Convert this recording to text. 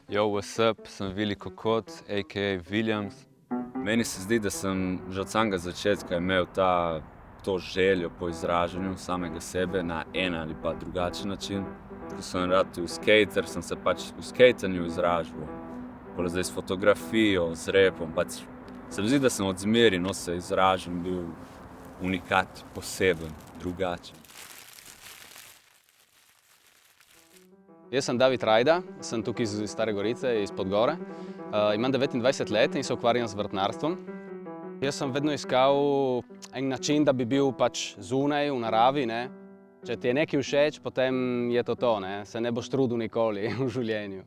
Yo, what's up? Sem Vili Kokot, a.k.a. Williams. Meni se zdi, da sem že od samega začetka imel to željo po izražanju samega sebe na en ali pa drugačen način. Ko sem ratal skater, sem se pač v skejtanju izražal. Pol zdaj s fotografijo, z rapom, pač se mi zdi, da sem od zmeraj se izražam bil unikat, poseben, drugačen. Jaz sem David Rajda, sem tukaj iz Stare Gorice, iz Podgore. Imam 29 let in se ukvarjam z vrtnarstvom. Jaz sem vedno iskal en način, da bi bil pač zunaj, v naravi, ne. Če ti je nekaj všeč, potem je to, ne. Se ne boš trudil nikoli v življenju.